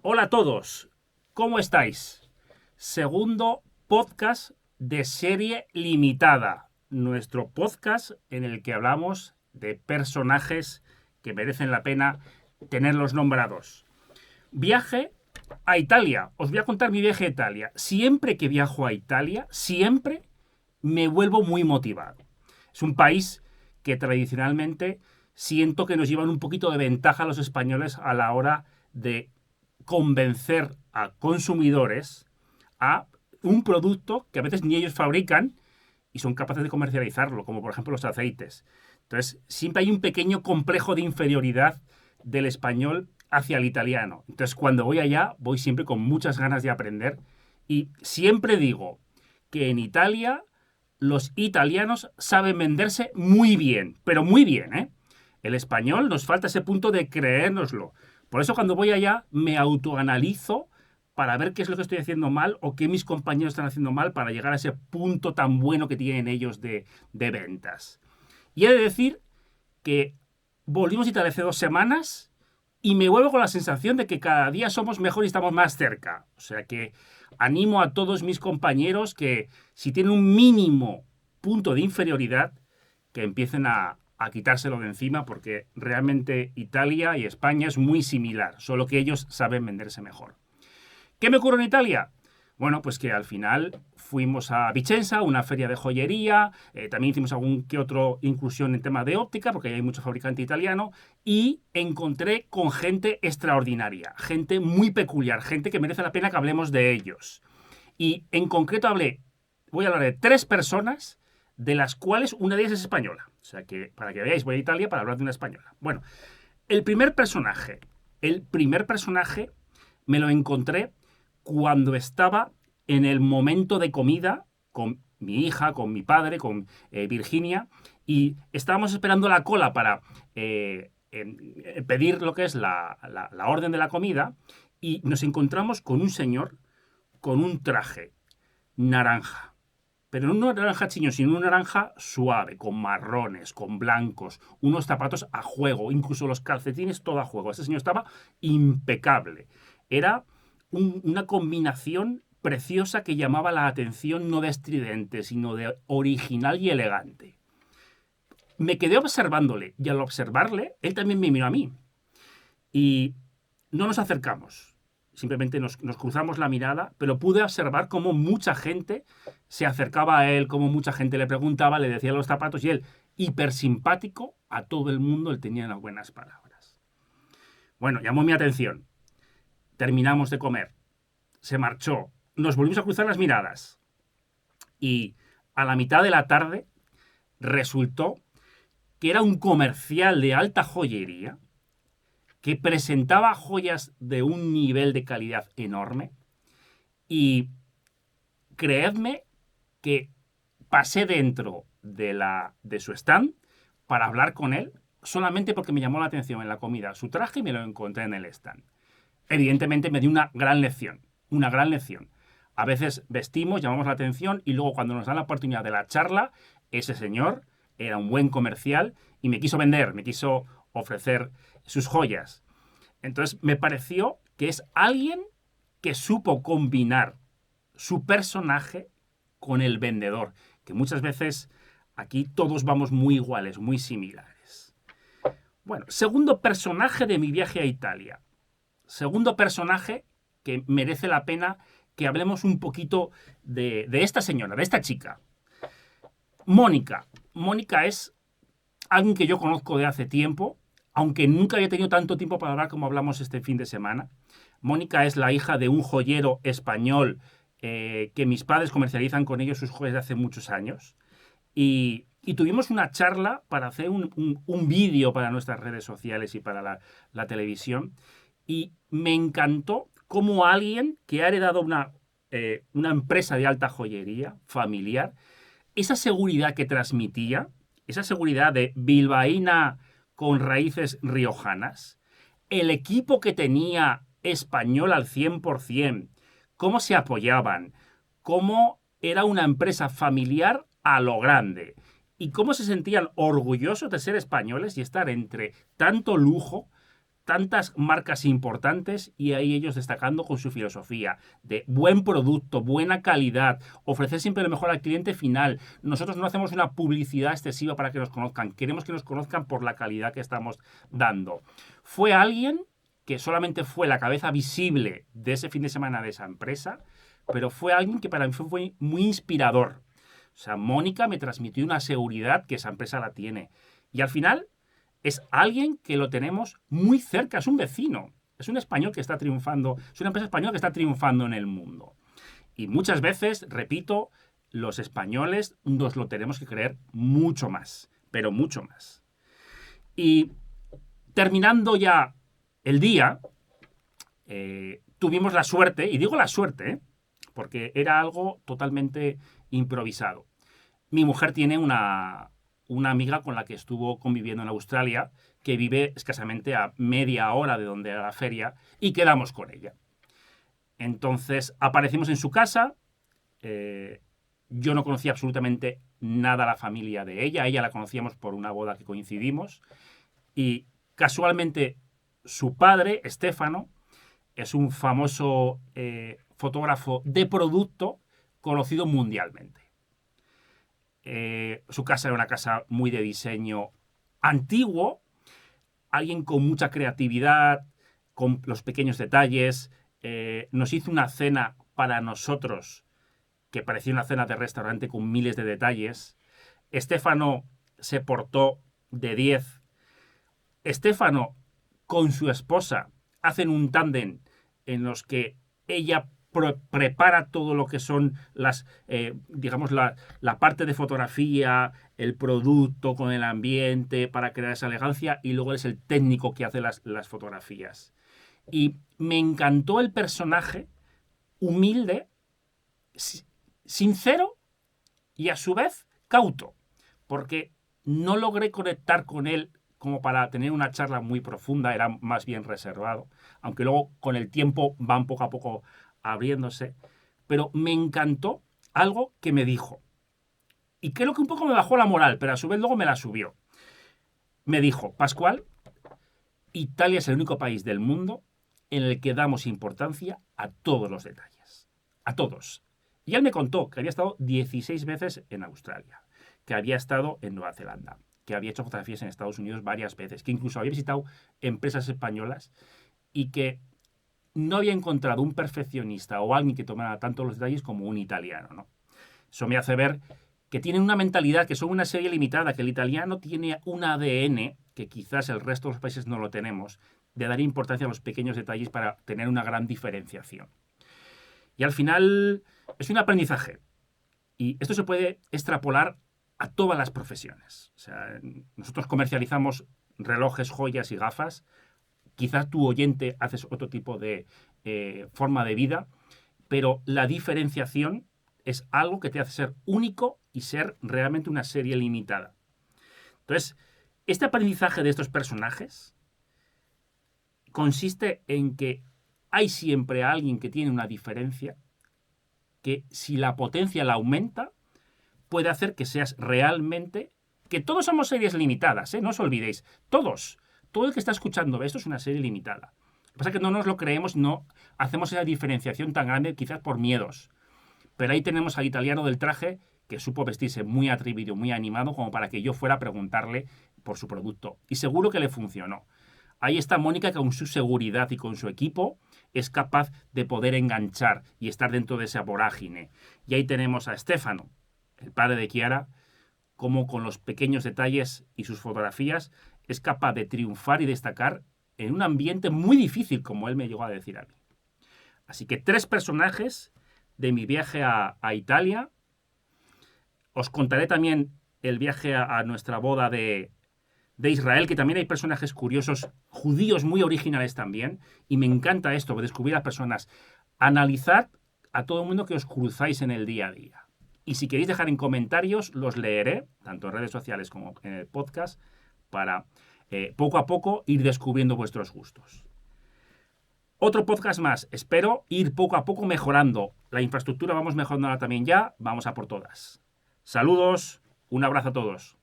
Hola a todos, ¿cómo estáis? Segundo podcast de serie limitada, nuestro podcast en el que hablamos de personajes que merecen la pena tenerlos nombrados. Viaje a Italia, os voy a contar mi viaje a Italia. Siempre que viajo a Italia, siempre me vuelvo muy motivado. Es un país que tradicionalmente siento que nos llevan un poquito de ventaja a los españoles a la hora de convencer a consumidores a un producto que a veces ni ellos fabrican y son capaces de comercializarlo, como por ejemplo los aceites. Entonces, siempre hay un pequeño complejo de inferioridad del español hacia el italiano. Entonces, cuando voy allá, voy siempre con muchas ganas de aprender y siempre digo que en Italia los italianos saben venderse muy bien, pero muy bien, ¿eh? El español nos falta ese punto de creérnoslo. Por eso cuando voy allá me autoanalizo para ver qué es lo que estoy haciendo mal o qué mis compañeros están haciendo mal para llegar a ese punto tan bueno que tienen ellos de ventas. Y he de decir que volvimos a Italia hace 2 semanas y me vuelvo con la sensación de que cada día somos mejor y estamos más cerca. O sea que animo a todos mis compañeros que si tienen un mínimo punto de inferioridad, que empiecen a quitárselo de encima porque realmente Italia y España es muy similar, solo que ellos saben venderse mejor. ¿Qué me ocurre en Italia? Bueno, pues que al final fuimos a Vicenza, una feria de joyería, también hicimos algún que otro inclusión en tema de óptica, porque hay mucho fabricante italiano, y encontré con gente extraordinaria, gente muy peculiar, gente que merece la pena que hablemos de ellos. Y en concreto voy a hablar de 3 personas, de las cuales una de ellas es española. O sea que, para que veáis, voy a Italia para hablar de una española. Bueno, el primer personaje, el primer personaje me lo encontré cuando estaba en el momento de comida con mi hija, con mi padre, con Virginia, y estábamos esperando la cola para pedir lo que es la orden de la comida, y nos encontramos con un señor con un traje naranja. Pero no un naranja chiño, sino un naranja suave, con marrones, con blancos, unos zapatos a juego, incluso los calcetines todo a juego. Ese señor estaba impecable. Era una combinación preciosa que llamaba la atención, no de estridente, sino de original y elegante. Me quedé observándole y al observarle, él también me miró a mí. Y no nos acercamos. Simplemente nos cruzamos la mirada, pero pude observar cómo mucha gente se acercaba a él, cómo mucha gente le preguntaba, le decía los zapatos y él, hiper simpático, a todo el mundo él tenía unas buenas palabras. Bueno, llamó mi atención. Terminamos de comer. Se marchó. Nos volvimos a cruzar las miradas. Y a la mitad de la tarde resultó que era un comercial de alta joyería que presentaba joyas de un nivel de calidad enorme y creedme que pasé dentro de su stand para hablar con él solamente porque me llamó la atención en la comida su traje y me lo encontré en el stand. Evidentemente me dio una gran lección, una gran lección. A veces vestimos, llamamos la atención y luego cuando nos dan la oportunidad de la charla, ese señor era un buen comercial y me quiso vender, me quiso ofrecer sus joyas. Entonces me pareció que es alguien que supo combinar su personaje con el vendedor, que muchas veces aquí todos vamos muy iguales, muy similares. Bueno, segundo personaje de mi viaje a Italia. Segundo personaje que merece la pena que hablemos un poquito de esta señora, de esta chica. Mónica. Mónica es alguien que yo conozco de hace tiempo, aunque nunca había tenido tanto tiempo para hablar como hablamos este fin de semana. Mónica es la hija de un joyero español que mis padres comercializan con ellos sus joyas de hace muchos años. Y tuvimos una charla para hacer un vídeo para nuestras redes sociales y para la televisión. Y me encantó cómo alguien que ha heredado una empresa de alta joyería familiar, esa seguridad que transmitía, esa seguridad de bilbaína con raíces riojanas, el equipo que tenía español al 100%, cómo se apoyaban, cómo era una empresa familiar a lo grande y cómo se sentían orgullosos de ser españoles y estar entre tanto lujo, tantas marcas importantes y ahí ellos destacando con su filosofía de buen producto, buena calidad, ofrecer siempre lo mejor al cliente final. Nosotros no hacemos una publicidad excesiva para que nos conozcan, queremos que nos conozcan por la calidad que estamos dando. Fue alguien que solamente fue la cabeza visible de ese fin de semana de esa empresa, pero fue alguien que para mí fue muy inspirador. O sea, Mónica me transmitió una seguridad que esa empresa la tiene. Y al final es alguien que lo tenemos muy cerca, es un vecino, es un español que está triunfando, es una empresa española que está triunfando en el mundo. Y muchas veces, repito, los españoles nos lo tenemos que creer mucho más, pero mucho más. Y terminando ya el día, tuvimos la suerte, y digo la suerte, porque era algo totalmente improvisado. Mi mujer tiene una amiga con la que estuvo conviviendo en Australia, que vive escasamente a media hora de donde era la feria, y quedamos con ella. Entonces aparecimos en su casa, yo no conocía absolutamente nada a la familia de ella la conocíamos por una boda que coincidimos, y casualmente su padre, Stefano, es un famoso fotógrafo de producto conocido mundialmente. Su casa era una casa muy de diseño antiguo, alguien con mucha creatividad, con los pequeños detalles. Nos hizo una cena para nosotros que parecía una cena de restaurante con miles de detalles. Stefano se portó de 10. Stefano con su esposa hacen un tándem en los que ella prepara todo lo que son las, digamos, la parte de fotografía, el producto con el ambiente para crear esa elegancia, y luego es el técnico que hace las fotografías. Y me encantó el personaje humilde, sincero y a su vez cauto, porque no logré conectar con él como para tener una charla muy profunda, era más bien reservado, aunque luego con el tiempo van poco a poco abriéndose, pero me encantó algo que me dijo. Y creo que un poco me bajó la moral, pero a su vez luego me la subió. Me dijo: Pascual, Italia es el único país del mundo en el que damos importancia a todos los detalles. A todos. Y él me contó que había estado 16 veces en Australia, que había estado en Nueva Zelanda, que había hecho fotografías en Estados Unidos varias veces, que incluso había visitado empresas españolas y que no había encontrado un perfeccionista o alguien que tomara tanto los detalles como un italiano, ¿no? Eso me hace ver que tienen una mentalidad, que son una serie limitada, que el italiano tiene un ADN que quizás el resto de los países no lo tenemos, de dar importancia a los pequeños detalles para tener una gran diferenciación. Y al final es un aprendizaje. Y esto se puede extrapolar a todas las profesiones. O sea, nosotros comercializamos relojes, joyas y gafas. Quizás tu oyente haces otro tipo de forma de vida, pero la diferenciación es algo que te hace ser único y ser realmente una serie limitada. Entonces, este aprendizaje de estos personajes consiste en que hay siempre alguien que tiene una diferencia, que si la potencia la aumenta, puede hacer que seas realmente... Que todos somos series limitadas, no os olvidéis. Todos. Todo el que está escuchando esto es una serie limitada. Lo que pasa es que no nos lo creemos, no hacemos esa diferenciación tan grande, quizás por miedos. Pero ahí tenemos al italiano del traje que supo vestirse muy atrevido, muy animado, como para que yo fuera a preguntarle por su producto. Y seguro que le funcionó. Ahí está Mónica, que con su seguridad y con su equipo es capaz de poder enganchar y estar dentro de esa vorágine. Y ahí tenemos a Stefano, el padre de Chiara, como con los pequeños detalles y sus fotografías es capaz de triunfar y destacar en un ambiente muy difícil, como él me llegó a decir a mí. Así que 3 personajes de mi viaje a Italia. Os contaré también el viaje a nuestra boda de Israel, que también hay personajes curiosos, judíos muy originales también, y me encanta esto, descubrir a personas. Analizad a todo el mundo que os cruzáis en el día a día. Y si queréis dejar en comentarios, los leeré, tanto en redes sociales como en el podcast, para poco a poco ir descubriendo vuestros gustos. Otro podcast más. Espero ir poco a poco mejorando. La infraestructura vamos mejorándola también ya. Vamos a por todas. Saludos. Un abrazo a todos.